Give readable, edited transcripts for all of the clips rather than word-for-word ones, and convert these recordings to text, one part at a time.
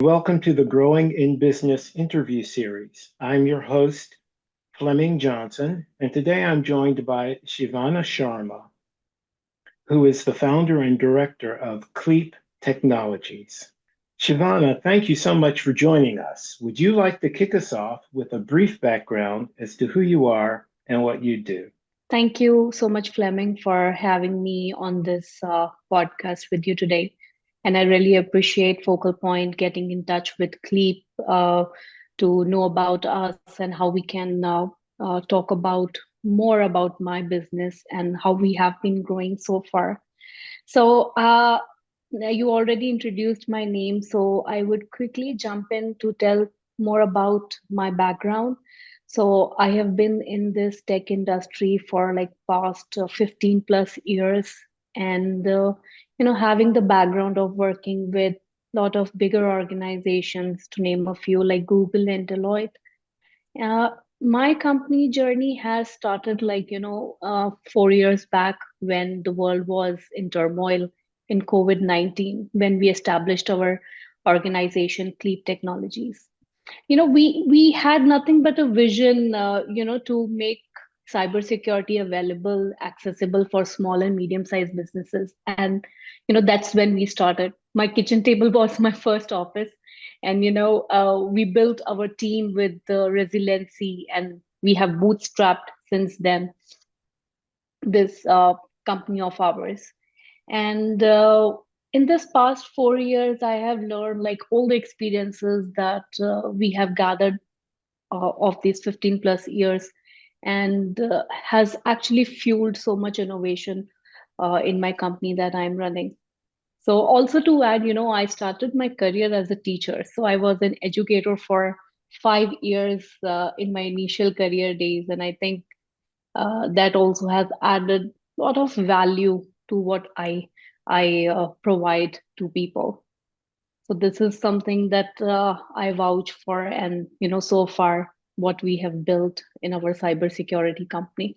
Welcome to the Growing in Business interview series. I'm your host, Fleming Johnson, and today I'm joined by Shivani Sharma, who is the founder and director of Cleap Technologies. Shivana, thank you so much for joining us. Would you like to kick us off with a brief background as to who you are and what you do? Thank you so much, Fleming, for having me on this podcast with you today. And I really appreciate Focal Point getting in touch with Cleep to know about us and how we can talk about more about my business and how we have been growing so far. So you already introduced my name, so I would quickly jump in to tell more about my background. So I have been in this tech industry for like past 15 plus years, and having the background of working with a lot of bigger organizations, to name a few, like Google and Deloitte. Uh, my company journey has started 4 years back when the world was in turmoil in COVID-19, when we established our organization, Cleap Technologies. We had nothing but a vision, to make cybersecurity available, accessible for small and medium-sized businesses. And, that's when we started. My kitchen table was my first office. And, we built our team with the resiliency, and we have bootstrapped since then this company of ours. And in this past 4 years, I have learned like all the experiences that we have gathered of these 15 plus years, and has actually fueled so much innovation in my company that I'm running. So also to add, I started my career as a teacher. So I was an educator for 5 years in my initial career days. And I think that also has added a lot of value to what I provide to people. So this is something that I vouch for, and so far what we have built in our cybersecurity company.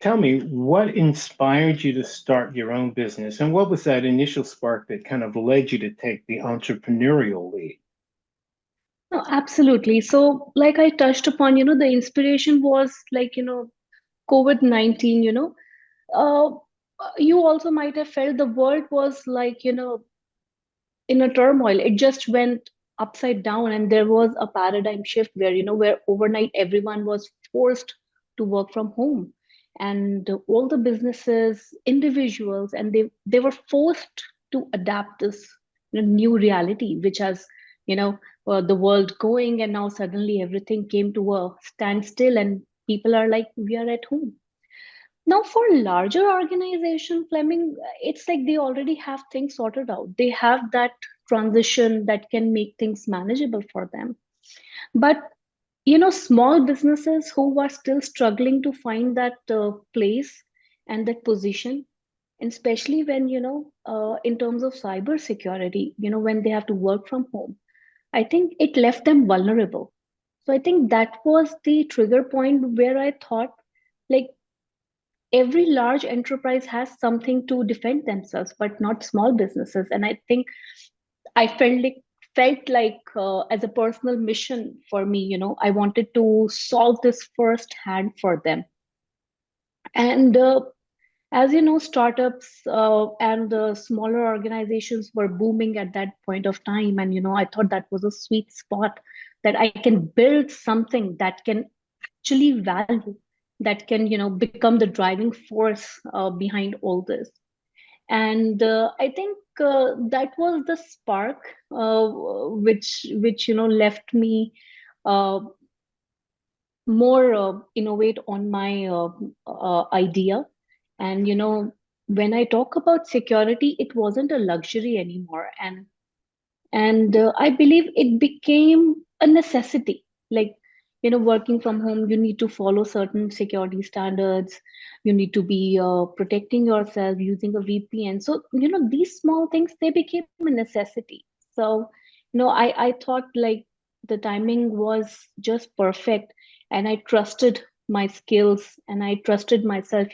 Tell me, what inspired you to start your own business, and what was that initial spark that kind of led you to take the entrepreneurial lead? No, absolutely. So, like I touched upon, the inspiration was like COVID-19. Uh, you also might have felt the world was like in a turmoil. It just went upside down, and there was a paradigm shift where where overnight everyone was forced to work from home, and all the businesses, individuals, and they were forced to adapt this new reality, which has you know the world going, and now suddenly everything came to a standstill, and people are like, we are at home. Now, for larger organization, Fleming, it's like they already have things sorted out. They have that transition that can make things manageable for them. But small businesses who are still struggling to find that place and that position, and especially when in terms of cyber security, when they have to work from home, I think it left them vulnerable. So I think that was the trigger point where I thought, like, every large enterprise has something to defend themselves, but not small businesses. And I think I felt like as a personal mission for me, I wanted to solve this firsthand for them. And as you know, startups and smaller organizations were booming at that point of time, and I thought that was a sweet spot, that I can build something that can actually value, that can become the driving force behind all this. And I think that was the spark which left me uh, more innovate on my idea. And when I talk about security, it wasn't a luxury anymore, and I believe it became a necessity. Like, working from home, you need to follow certain security standards. You need to be protecting yourself using a VPN. So these small things, they became a necessity. So I thought like the timing was just perfect, and I trusted my skills, and I trusted myself.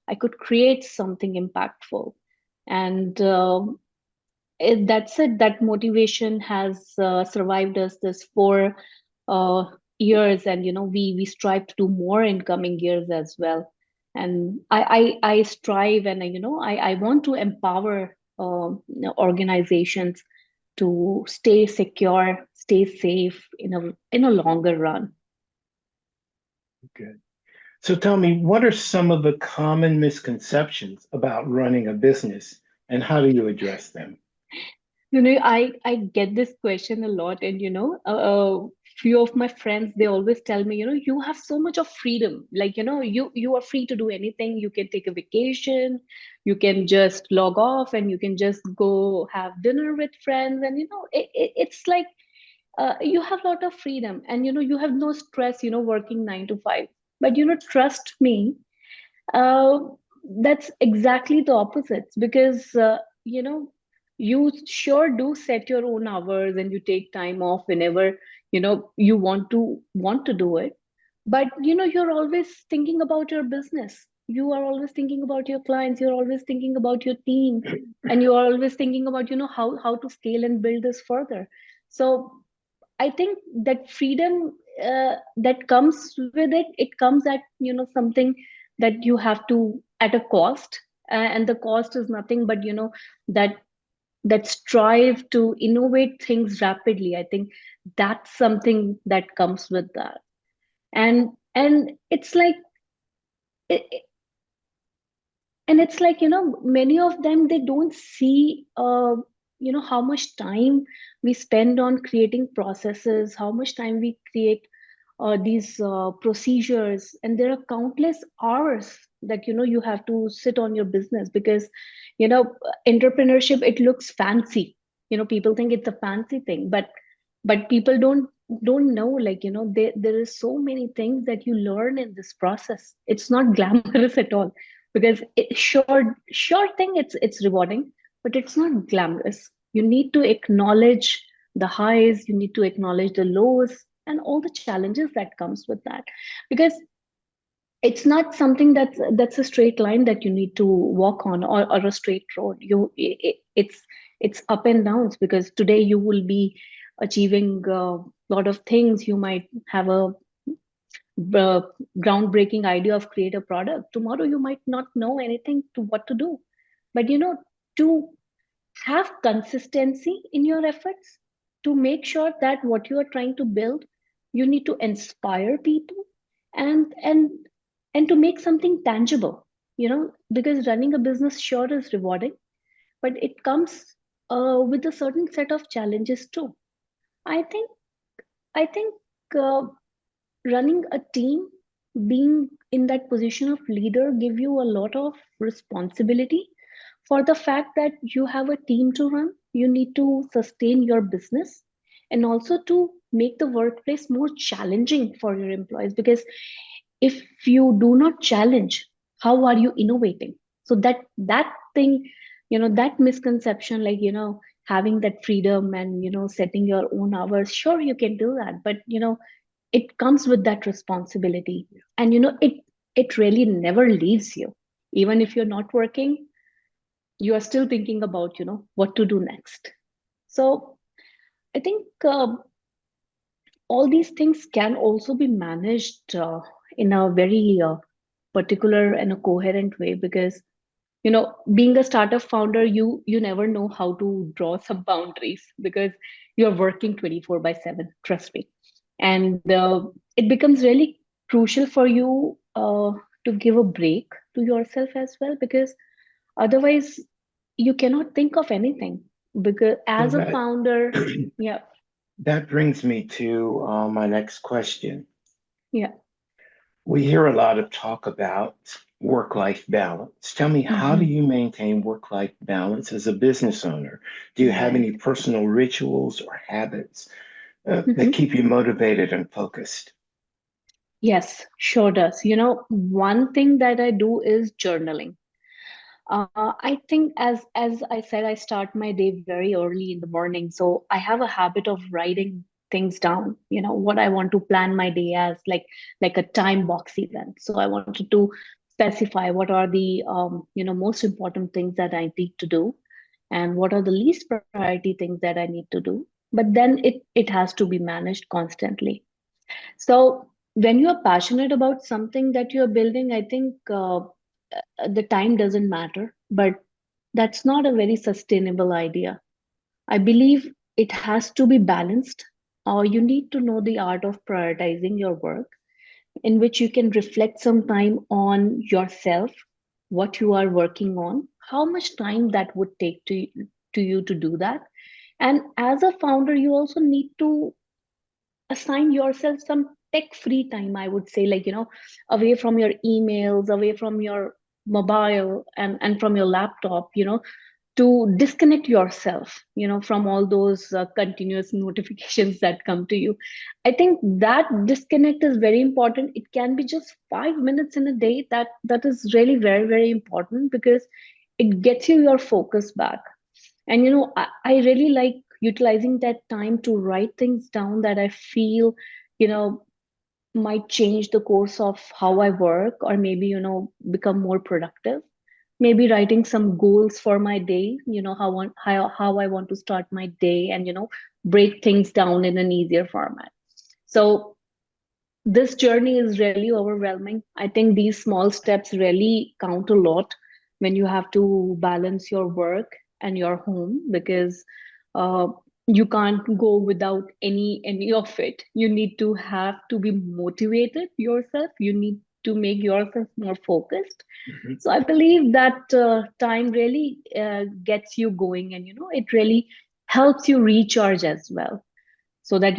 I could create something impactful. And that's it. That motivation has survived us this 4 years, and we strive to do more in coming years as well. And I strive, and I want to empower organizations to stay secure, stay safe in a longer run. Good. So tell me, what are some of the common misconceptions about running a business and how do you address them? I get this question a lot, and few of my friends, they always tell me, you have so much of freedom. Like, you are free to do anything. You can take a vacation, you can just log off, and you can just go have dinner with friends, and it's like you have a lot of freedom, and you have no stress, working 9 to 5. But trust me, uh, that's exactly the opposite, because you sure do set your own hours, and you take time off whenever you want to do it. But you're always thinking about your business. You are always thinking about your clients. You're always thinking about your team, and you are always thinking about how to scale and build this further. So I think that freedom that comes with it, it comes at something that you have to at a cost, and the cost is nothing but that that strive to innovate things rapidly. I think that's something that comes with that, and it's like many of them, they don't see how much time we spend on creating processes, how much time we create these procedures, and there are countless hours that you have to sit on your business, because you know entrepreneurship, it looks fancy. People think it's a fancy thing, but people don't know, like there is so many things that you learn in this process. It's not glamorous at all, because sure thing, it's rewarding, but it's not glamorous. You need to acknowledge the highs, you need to acknowledge the lows, and all the challenges that comes with that, because it's not something that's a straight line that you need to walk on, or a straight road. It's up and downs, because today you will be achieving a lot of things. You might have a uh, groundbreaking idea of create a product. Tomorrow you might not know anything to what to do. But to have consistency in your efforts, to make sure that what you are trying to build, you need to inspire people, and and and to make something tangible. Because running a business sure is rewarding, but it comes with a certain set of challenges too. I think i think uh, running a team, being in that position of leader, give you a lot of responsibility, for the fact that you have a team to run. You need to sustain your business, and also to make the workplace more challenging for your employees, because if you do not challenge, how are you innovating? So that thing, that misconception, like having that freedom, and setting your own hours, sure, you can do that, but it comes with that responsibility. And it really never leaves you. Even if you're not working, you are still thinking about what to do next. So I think all these things can also be managed in a very particular and a coherent way, because being a startup founder, you never know how to draw some boundaries, because you're working 24 by 7, trust me. And it becomes really crucial for you to give a break to yourself as well, because otherwise you cannot think of anything, because So as a that founder. Yeah. that brings me to my next question. Yeah. We hear a lot of talk about work-life balance. Tell me, how do Hmm. you maintain work-life balance as a business owner? Do you have Right. any personal rituals or habits that Hmm. keep you motivated and focused? Yes, sure does. One thing that I do is journaling. I think, as I said, I start my day very early in the morning, so I have a habit of writing things down. What I want to plan my day as, like a time box event. So I wanted to specify what are the most important things that I need to do, and what are the least priority things that I need to do. But then it has to be managed constantly. So when you are passionate about something that you're building, I think the time doesn't matter, but that's not a very sustainable idea. I believe it has to be balanced, or you need to know the art of prioritizing your work, in which you can reflect some time on yourself, what you are working on, how much time that would take to you to do that. And as a founder, you also need to assign yourself some tech free time, I would say, like, away from your emails, away from your mobile, and from your laptop, to disconnect yourself, from all those continuous notifications that come to you. I think that disconnect is very important. It can be just 5 minutes in a day. That is really very, very important, because it gets you your focus back. And I really like utilizing that time to write things down that I feel, you know might change the course of how I work, or maybe become more productive. Maybe writing some goals for my day, how I want to start my day, and break things down in an easier format. So this journey is really overwhelming. I think these small steps really count a lot when you have to balance your work and your home, because uh, you can't go without any of it. You need to have to be motivated yourself. You need to make yourself more focused. Mhm. So I believe that time really gets you going, and it really helps you recharge as well, so that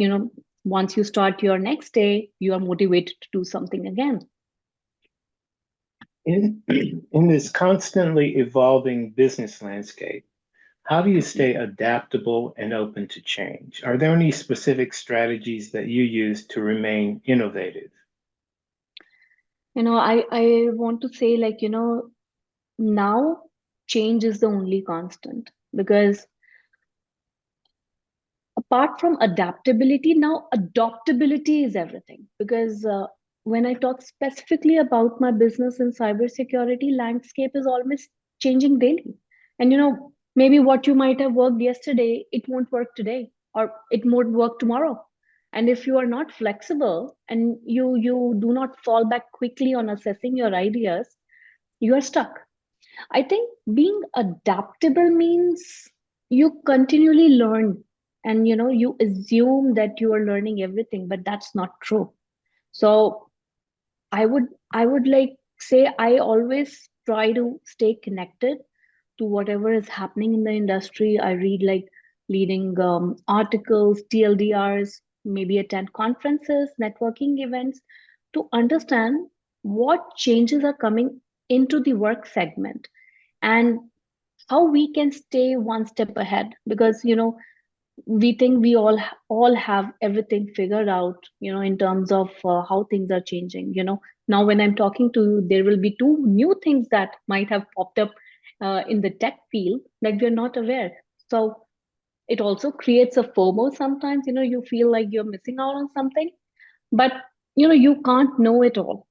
once you start your next day, you are motivated to do something again. In, in this constantly evolving business landscape, how do you stay adaptable and open to change? Are there any specific strategies that you use to remain innovative? I want to say, like, now change is the only constant, because apart from adaptability, now adoptability is everything. Because when I talk specifically about my business in cybersecurity, landscape is almost changing daily. And maybe what you might have worked yesterday, it won't work today, or it won't work tomorrow. And if you are not flexible, and you do not fall back quickly on assessing your ideas, you are stuck. I think being adaptable means you continually learn, and you assume that you are learning everything, but that's not true. So I would like say, I always try to stay connected to whatever is happening in the industry. I read, like, leading articles, TLDRs, maybe attend conferences, networking events, to understand what changes are coming into the work segment, and how we can stay one step ahead. Because we think we all have everything figured out, in terms of how things are changing. Now when I'm talking to you, there will be two new things that might have popped up in the tech field that we're not aware. So it also creates a FOMO sometimes. You feel like you're missing out on something, but you can't know it all.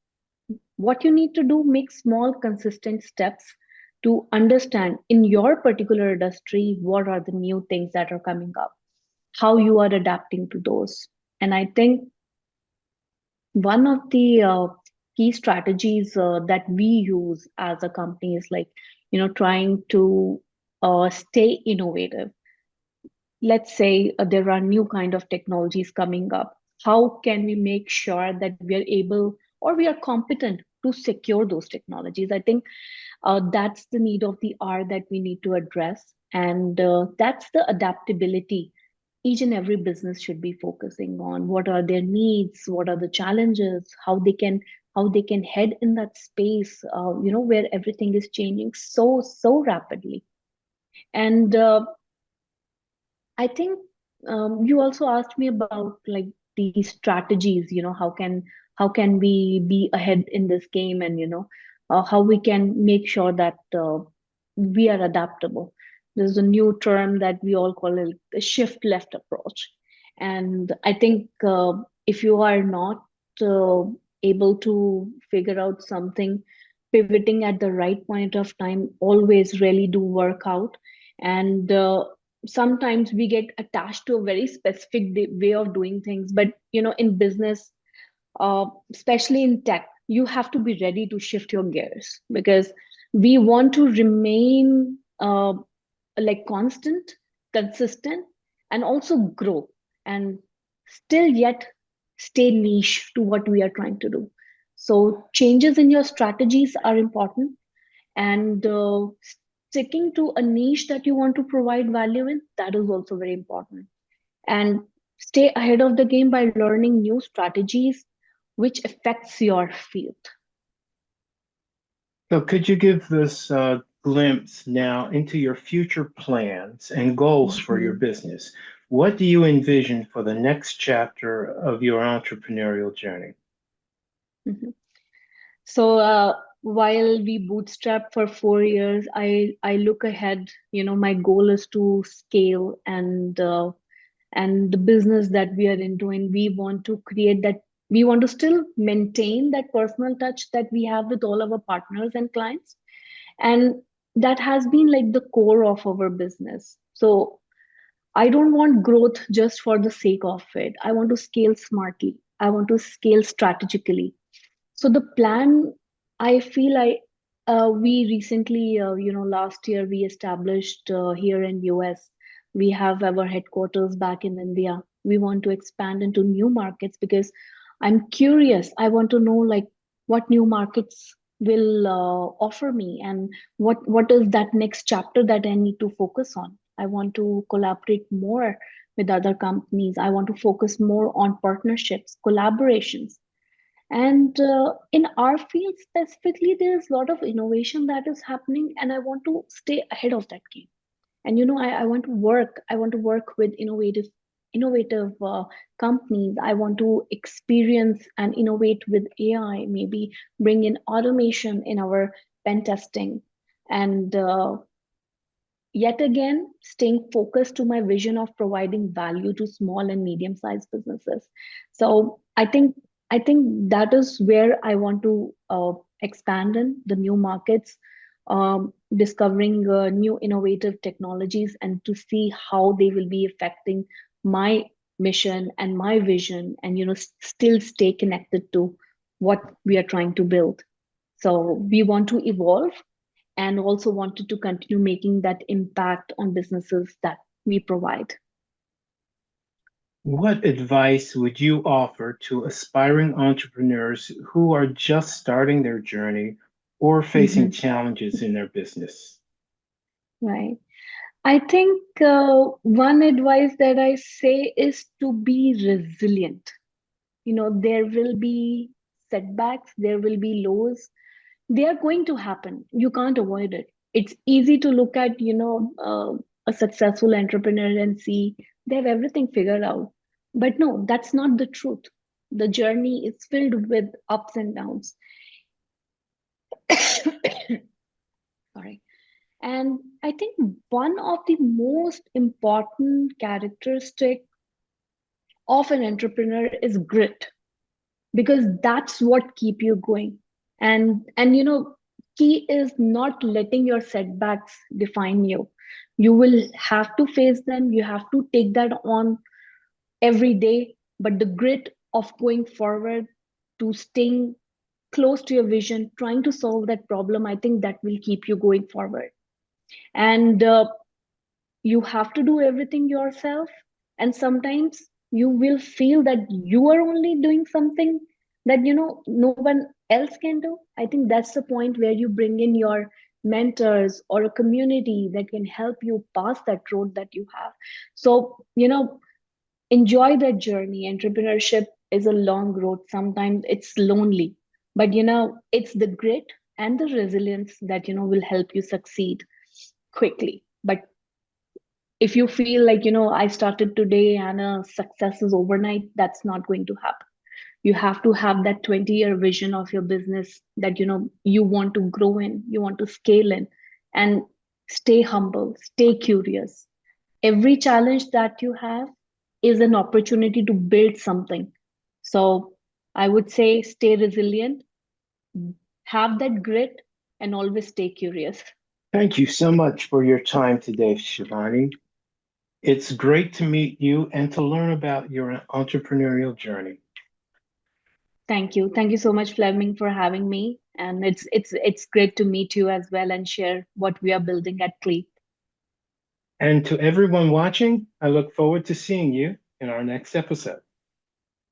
What you need to do, make small consistent steps to understand in your particular industry what are the new things that are coming up, how you are adapting to those. And I think one of the key strategies that we use as a company is, like, trying to stay innovative. Let's say there are new kind of technologies coming up. How can we make sure that we are able, or we are competent to secure those technologies? I think that's the need of the hour that we need to address, and that's the adaptability each and every business should be focusing on. What are their needs, what are the challenges, how they can head in that space, where everything is changing so rapidly. And I think you also asked me about, like, these strategies. How can we be ahead in this game, and how we can make sure that we are adaptable. There's a new term that we all call it the shift left approach, and I think if you are not uh, able to figure out something, pivoting at the right point of time always really do work out. And sometimes we get attached to a very specific way of doing things. But in business, especially in tech, you have to be ready to shift your gears, because we want to remain like constant, consistent, and also grow, and still yet stay niche to what we are trying to do. So changes in your strategies are important, and sticking to a niche that you want to provide value in, that is also very important. And stay ahead of the game by learning new strategies which affects your field. So, could you give this glimpse now into your future plans and goals for your Mhm, business? What do you envision for the next chapter of your entrepreneurial journey? mhm. So while we bootstrap for 4 years, I look ahead. My goal is to scale, and the business that we are into, and we want to create that. We want to still maintain that personal touch that we have with all our partners and clients, and that has been like the core of our business. So I don't want growth just for the sake of it. I want to scale smartly. I want to scale strategically. So the plan, I feel we recently, last year we established here in US. We have our headquarters back in India. We want to expand into new markets because I'm curious. I want to know like what new markets will offer me, and what is that next chapter that I need to focus on. I want to collaborate more with other companies. I want to focus more on partnerships, collaborations, and in our field specifically, there's a lot of innovation that is happening, and I want to stay ahead of that game. And I want to work. I want to work with innovative companies. I want to experience and innovate with AI. Maybe bring in automation in our pen testing, and yet again staying focused to my vision of providing value to small and medium sized businesses. So I think that is where I want to expand in the new markets, discovering new innovative technologies, and to see how they will be affecting my mission and my vision, and still stay connected to what we are trying to build. So we want to evolve, and also wanted to continue making that impact on businesses that we provide. What advice would you offer to aspiring entrepreneurs who are just starting their journey or facing Mhm. challenges in their business? Right. I think one advice that I say is to be resilient. There will be setbacks, there will be lows. They are going to happen. You can't avoid it. It's easy to look at, a successful entrepreneur and see they have everything figured out. But no, that's not the truth. The journey is filled with ups and downs. Sorry. And I think one of the most important characteristic of an entrepreneur is grit, because that's what keep you going. And key is not letting your setbacks define you. You will have to face them, you have to take that on every day, but the grit of going forward, to staying close to your vision, trying to solve that problem, I think that will keep you going forward. And you have to do everything yourself, and sometimes you will feel that you are only doing something that no one else can do. I think that's the point where you bring in your mentors or a community that can help you pass that road that you have. So enjoy that journey. Entrepreneurship is a long road. Sometimes it's lonely, but it's the grit and the resilience that will help you succeed quickly. But if you feel like I started today and success is overnight, that's not going to happen. You have to have that 20-year vision of your business that you want to grow in, you want to scale in, and stay humble, stay curious. Every challenge that you have is an opportunity to build something. So I would say stay resilient, have that grit, and always stay curious. Thank you so much for your time today, Shivani. It's great to meet you and to learn about your entrepreneurial journey. Thank you. Thank you so much, Fleming, for having me. And it's great to meet you as well and share what we are building at Cleap. And to everyone watching, I look forward to seeing you in our next episode.